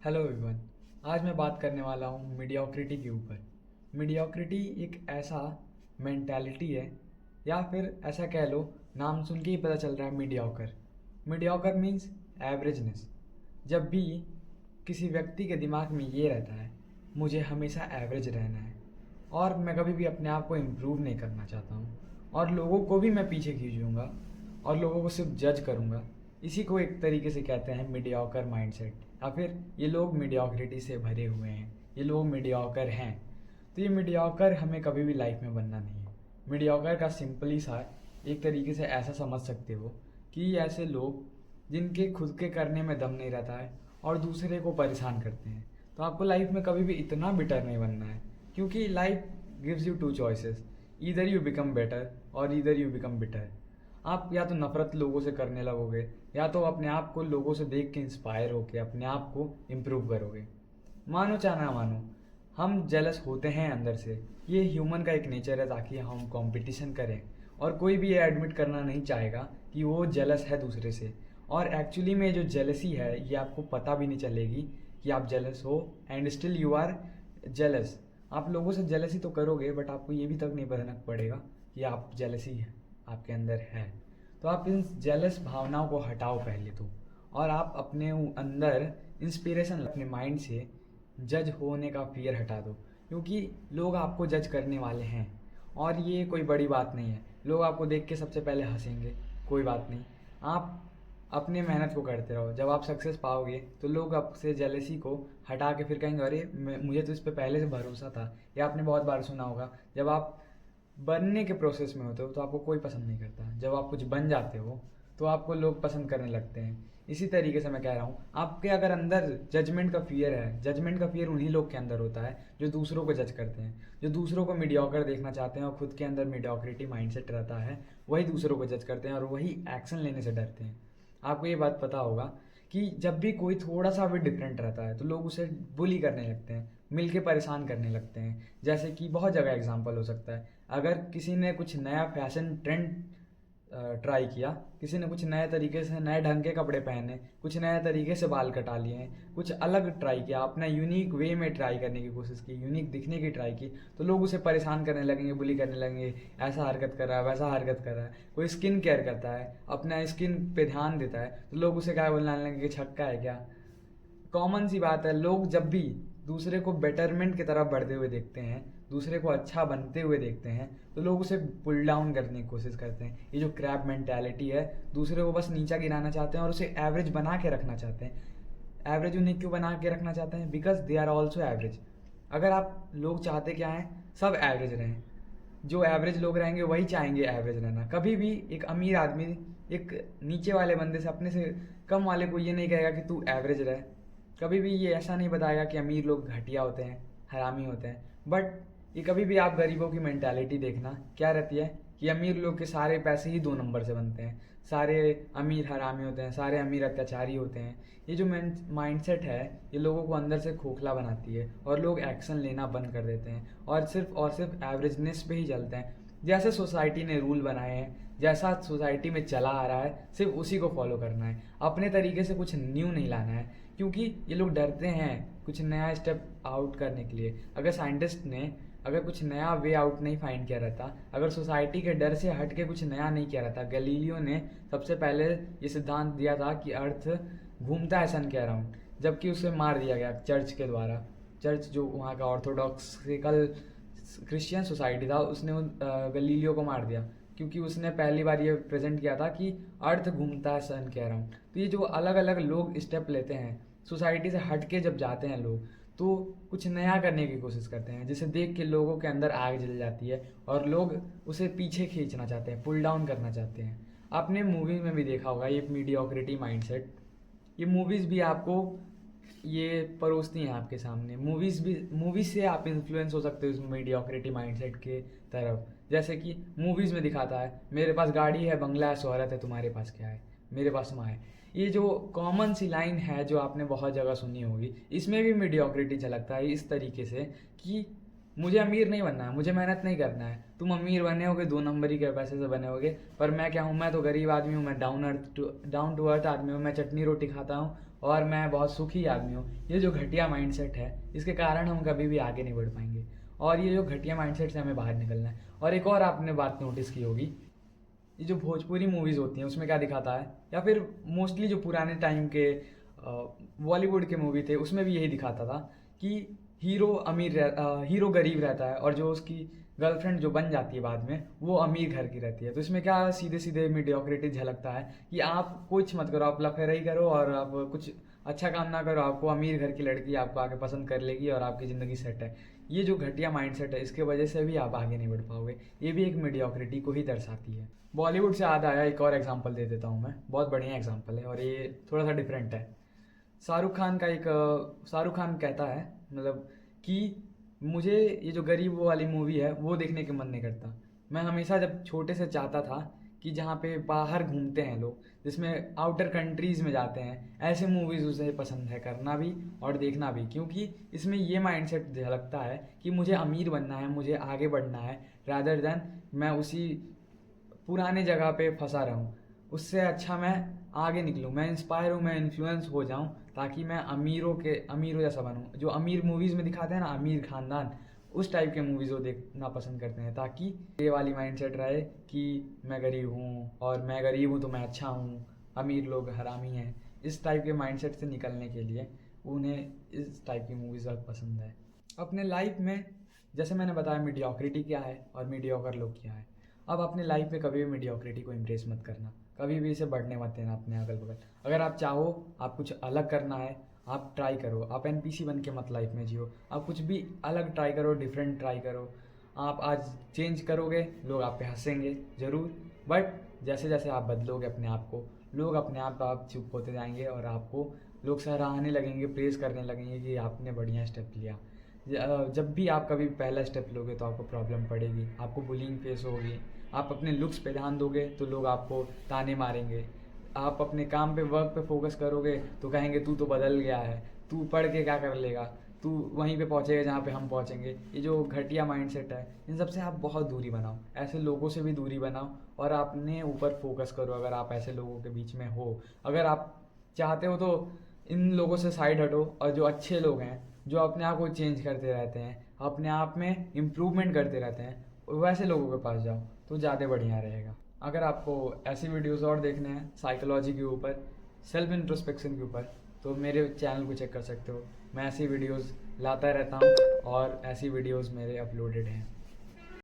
Hello everyone. आज मैं बात करने वाला हूँ मीडियोक्रिटी के ऊपर। मीडियोक्रिटी एक ऐसा मेंटालिटी है, या फिर ऐसा कह लो, नाम सुन के ही पता चल रहा है मीडियोकर। Mediocre means एवरेजनेस। जब भी किसी व्यक्ति के दिमाग में ये रहता है, मुझे हमेशा एवरेज रहना है और मैं कभी भी अपने आप को इम्प्रूव नहीं करना चाहता हूँ, और लोगों को भी मैं पीछे खींचूंगा और लोगों को सिर्फ जज करूंगा, इसी को एक तरीके से कहते हैं मीडियोकर माइंडसेट। या फिर ये लोग मीडियोक्रिटी से भरे हुए हैं, ये लोग मीडियोकर हैं। तो ये मीडियोकर हमें कभी भी लाइफ में बनना नहीं है। मीडियोकर का सिंपली सा एक तरीके से ऐसा समझ सकते हो कि ऐसे लोग जिनके खुद के करने में दम नहीं रहता है और दूसरे को परेशान करते हैं। तो आपको लाइफ में कभी भी इतना बिटर नहीं बनना है, क्योंकि life gives you two choices, either you become better और ईदर यू बिकम बिटर। आप या तो नफरत लोगों से करने लगोगे, या तो अपने आप को लोगों से देख के इंस्पायर होके अपने आप को इम्प्रूव करोगे। मानो चाहे ना मानो, हम जेलस होते हैं अंदर से। ये ह्यूमन का एक नेचर है, ताकि हम कंपटीशन करें, और कोई भी ये एडमिट करना नहीं चाहेगा कि वो जेलस है दूसरे से। और एक्चुअली में जो जेलसी है, ये आपको पता भी नहीं चलेगी कि आप जेलस हो, and still you are jealous. आप लोगों से जेलसी तो करोगे, बट आपको ये भी तक नहीं पता पड़ेगा कि आप जेलसी है आपके अंदर है। तो आप इन जेलस भावनाओं को हटाओ पहले तो, और आप अपने अंदर इंस्पिरेशन अपने माइंड से जज होने का फियर हटा दो, क्योंकि लोग आपको जज करने वाले हैं और ये कोई बड़ी बात नहीं है। लोग आपको देख के सबसे पहले हंसेंगे, कोई बात नहीं। आप अपने मेहनत को करते रहो, जब आप सक्सेस पाओगे तो लोग आपसे जेलसी को हटा के फिर कहेंगे, अरे मुझे तो इस पे पहले से भरोसा था। या आपने बहुत बार सुना होगा, जब आप बनने के प्रोसेस में होते हो तो आपको कोई पसंद नहीं करता, जब आप कुछ बन जाते हो तो आपको लोग पसंद करने लगते हैं। इसी तरीके से मैं कह रहा हूँ, आपके अगर अंदर जजमेंट का फियर है, जजमेंट का फियर उन्हीं लोग के अंदर होता है जो दूसरों को जज करते हैं, जो दूसरों को मीडियोकर देखना चाहते हैं और खुद के अंदर मीडियोक्रिटी माइंडसेट रहता है, वही दूसरों को जज करते हैं और वही एक्शन लेने से डरते हैं। आपको ये बात पता होगा कि जब भी कोई थोड़ा सा भी डिफरेंट रहता है तो लोग उसे बुली करने लगते हैं, मिलके परेशान करने लगते हैं। जैसे कि बहुत जगह एग्जांपल हो सकता है, अगर किसी ने कुछ नया फैशन ट्रेंड ट्राई किया, किसी ने कुछ नए तरीके से नए ढंग के कपड़े पहने, कुछ नए तरीके से बाल कटा लिए हैं, कुछ अलग ट्राई किया, अपना यूनिक वे में ट्राई करने की कोशिश की, यूनिक दिखने की ट्राई की, तो लोग उसे परेशान करने लगेंगे, बुली करने लगेंगे, ऐसा हरकत कर रहा है, वैसा हरकत कर रहा है। कोई स्किन केयर करता है, अपना स्किन पे ध्यान देता है, तो लोग उसे क्या बोलने लगेंगे, छक्का है क्या। कॉमन सी बात है, लोग जब भी दूसरे को बेटरमेंट की तरफ बढ़ते हुए देखते हैं, दूसरे को अच्छा बनते हुए देखते हैं, तो लोग उसे पुल डाउन करने की कोशिश करते हैं। ये जो क्रैब मेंटालिटी है, दूसरे को बस नीचा गिराना चाहते हैं और उसे एवरेज बना के रखना चाहते हैं। एवरेज उन्हें क्यों बना के रखना चाहते हैं? Because they are also average. अगर आप लोग चाहते क्या हैं, सब एवरेज रहें। जो एवरेज लोग रहेंगे वही चाहेंगे एवरेज रहना। कभी भी एक अमीर आदमी एक नीचे वाले बंदे से, अपने से कम वाले को ये नहीं कहेगा कि तू एवरेज रहे। कभी भी ये ऐसा नहीं बताएगा कि अमीर लोग घटिया होते हैं, हरामी होते हैं। बट ये कभी भी आप गरीबों की मेंटालिटी देखना क्या रहती है कि अमीर लोग के सारे पैसे ही 2 नंबर से बनते हैं, सारे अमीर हरामी होते हैं, सारे अमीर अत्याचारी होते हैं। ये जो माइंडसेट है, ये लोगों को अंदर से खोखला बनाती है और लोग एक्शन लेना बंद कर देते हैं और सिर्फ एवरेजनेस पे ही चलते हैं। जैसे सोसाइटी ने रूल बनाए हैं, जैसा सोसाइटी में चला आ रहा है, सिर्फ उसी को फॉलो करना है, अपने तरीके से कुछ न्यू नहीं लाना है। क्योंकि ये लोग डरते हैं कुछ नया स्टेप आउट करने के लिए। अगर साइंटिस्ट ने अगर कुछ नया वे आउट नहीं फाइंड किया रहता, अगर सोसाइटी के डर से हट के कुछ नया नहीं किया रहता, गैलीलियो ने सबसे पहले ये सिद्धांत दिया था कि अर्थ घूमता है सन के अराउंड, जबकि उसे मार दिया गया चर्च के द्वारा। चर्च जो वहाँ का ऑर्थोडॉक्सिकल क्रिश्चियन सोसाइटी था, उसने गैलीलियो को मार दिया, क्योंकि उसने पहली बार ये प्रेजेंट किया था कि अर्थ घूमता है सन के अराउंड। तो ये जो अलग अलग लोग स्टेप लेते हैं, सोसाइटी से हट के जब जाते हैं लोग, तो कुछ नया करने की कोशिश करते हैं, जिसे देख के लोगों के अंदर आग जल जाती है और लोग उसे पीछे खींचना चाहते हैं, पुल डाउन करना चाहते हैं। आपने मूवी में भी देखा होगा ये मीडियोक्रिटी माइंडसेट। ये मूवीज़ भी आपको ये परोसती हैं आपके सामने। मूवीज़ से आप इन्फ्लुएंस हो सकते हो इस मीडियोक्रिटी माइंडसेट के तरफ। जैसे कि मूवीज़ में दिखाता है, मेरे पास गाड़ी है, बंगला है, शोहरत है, तुम्हारे पास क्या है, मेरे पास माँ है। ये जो कॉमन सी लाइन है जो आपने बहुत जगह सुनी होगी, इसमें भी मीडियोक्रिटी झलकता है इस तरीके से कि मुझे अमीर नहीं बनना है, मुझे मेहनत नहीं करना है। तुम अमीर बने होगे, 2 नंबरी के पैसे से बने होगे, पर मैं क्या हूँ, मैं तो गरीब आदमी हूँ, मैं डाउन टू अर्थ आदमी हूँ, मैं चटनी रोटी खाता हूँ और मैं बहुत सुखी आदमी हूँ। ये जो घटिया माइंडसेट है, इसके कारण हम कभी भी आगे नहीं बढ़ पाएंगे, और ये जो घटिया माइंडसेट से हमें बाहर निकलना है। और एक और आपने बात नोटिस की होगी, ये जो भोजपुरी मूवीज़ होती हैं उसमें क्या दिखाता है, या फिर मोस्टली जो पुराने टाइम के बॉलीवुड के मूवी थे उसमें भी यही दिखाता था कि हीरो गरीब रहता है और जो उसकी गर्लफ्रेंड जो बन जाती है बाद में वो अमीर घर की रहती है। तो इसमें क्या सीधे सीधे मीडियोक्रिटी झलकता है कि आप कुछ मत करो, आप लफेरा ही करो और आप कुछ अच्छा काम ना करो, आपको अमीर घर की लड़की आपको आके पसंद कर लेगी और आपकी ज़िंदगी सेट है। ये जो घटिया माइंडसेट है, इसके वजह से भी आप आगे नहीं बढ़ पाओगे। ये भी एक मीडियोक्रिटी को ही दर्शाती है। बॉलीवुड से याद आया, एक और एग्जांपल दे देता हूँ मैं, बहुत बढ़िया एग्जांपल है और ये थोड़ा सा डिफरेंट है। शाहरुख खान कहता है मतलब कि मुझे ये जो गरीब वाली मूवी है वो देखने का मन नहीं करता। मैं हमेशा जब छोटे से चाहता था कि जहाँ पे बाहर घूमते हैं लोग, जिसमें आउटर कंट्रीज़ में जाते हैं, ऐसे मूवीज़ उसे पसंद है करना भी और देखना भी, क्योंकि इसमें ये माइंडसेट झलकता है कि मुझे अमीर बनना है, मुझे आगे बढ़ना है, रादर देन मैं उसी पुराने जगह पे फंसा रहूं। उससे अच्छा मैं आगे निकलूं, मैं इंस्पायर हूँ, मैं इन्फ्लुएंस हो जाऊं, ताकि मैं अमीरों जैसा बनूं। जो अमीर मूवीज़ में दिखाते हैं ना, अमीर खानदान, उस टाइप के मूवीज़ वो देखना पसंद करते हैं, ताकि ये वाली माइंडसेट रहे कि मैं गरीब हूँ और मैं गरीब हूँ तो मैं अच्छा हूँ, अमीर लोग हरामी हैं। इस टाइप के माइंडसेट से निकलने के लिए उन्हें इस टाइप की मूवीज़ ज़्यादा पसंद है। अपने लाइफ में जैसे मैंने बताया मीडियोक्रिटी क्या है और मीडियोकर लोग क्या है। अब अपने लाइफ में कभी भी मीडियोक्रिटी को इम्प्रेस मत करना, कभी भी इसे बढ़ने मत देना अपने अगल बगल। अगर आप चाहो, आप कुछ अलग करना है, आप ट्राई करो। आप एनपीसी बन के मत लाइफ में जियो, आप कुछ भी अलग ट्राई करो, डिफरेंट ट्राई करो। आप आज चेंज करोगे, लोग आप पे हंसेंगे ज़रूर, बट जैसे जैसे आप बदलोगे अपने आप को, लोग अपने आप चुप होते जाएंगे और आपको लोग सराहने लगेंगे, प्रेज़ करने लगेंगे कि आपने बढ़िया स्टेप लिया। जब भी आप कभी पहला स्टेप लोगे तो आपको प्रॉब्लम पड़ेगी, आपको बुलिंग फेस होगी। आप अपने लुक्स पे ध्यान दोगे तो लोग आपको ताने मारेंगे। आप अपने काम पे, वर्क पे फोकस करोगे तो कहेंगे तू तो बदल गया है, तू पढ़ के क्या कर लेगा, तू वहीं पे पहुंचेगा जहाँ पे हम पहुंचेंगे। ये जो घटिया माइंडसेट है, इन सब से आप बहुत दूरी बनाओ, ऐसे लोगों से भी दूरी बनाओ और अपने ऊपर फोकस करो। अगर आप ऐसे लोगों के बीच में हो, अगर आप चाहते हो तो इन लोगों से साइड हटो और जो अच्छे लोग हैं, जो अपने आप को चेंज करते रहते हैं, अपने आप में इम्प्रूवमेंट करते रहते हैं, वैसे लोगों के पास जाओ तो ज़्यादा बढ़िया रहेगा। अगर आपको ऐसी वीडियोस और देखने हैं साइकोलॉजी के ऊपर, सेल्फ इंट्रोस्पेक्शन के ऊपर, तो मेरे चैनल को चेक कर सकते हो। मैं ऐसी वीडियोस लाता रहता हूँ और ऐसी वीडियोस मेरे अपलोडेड हैं।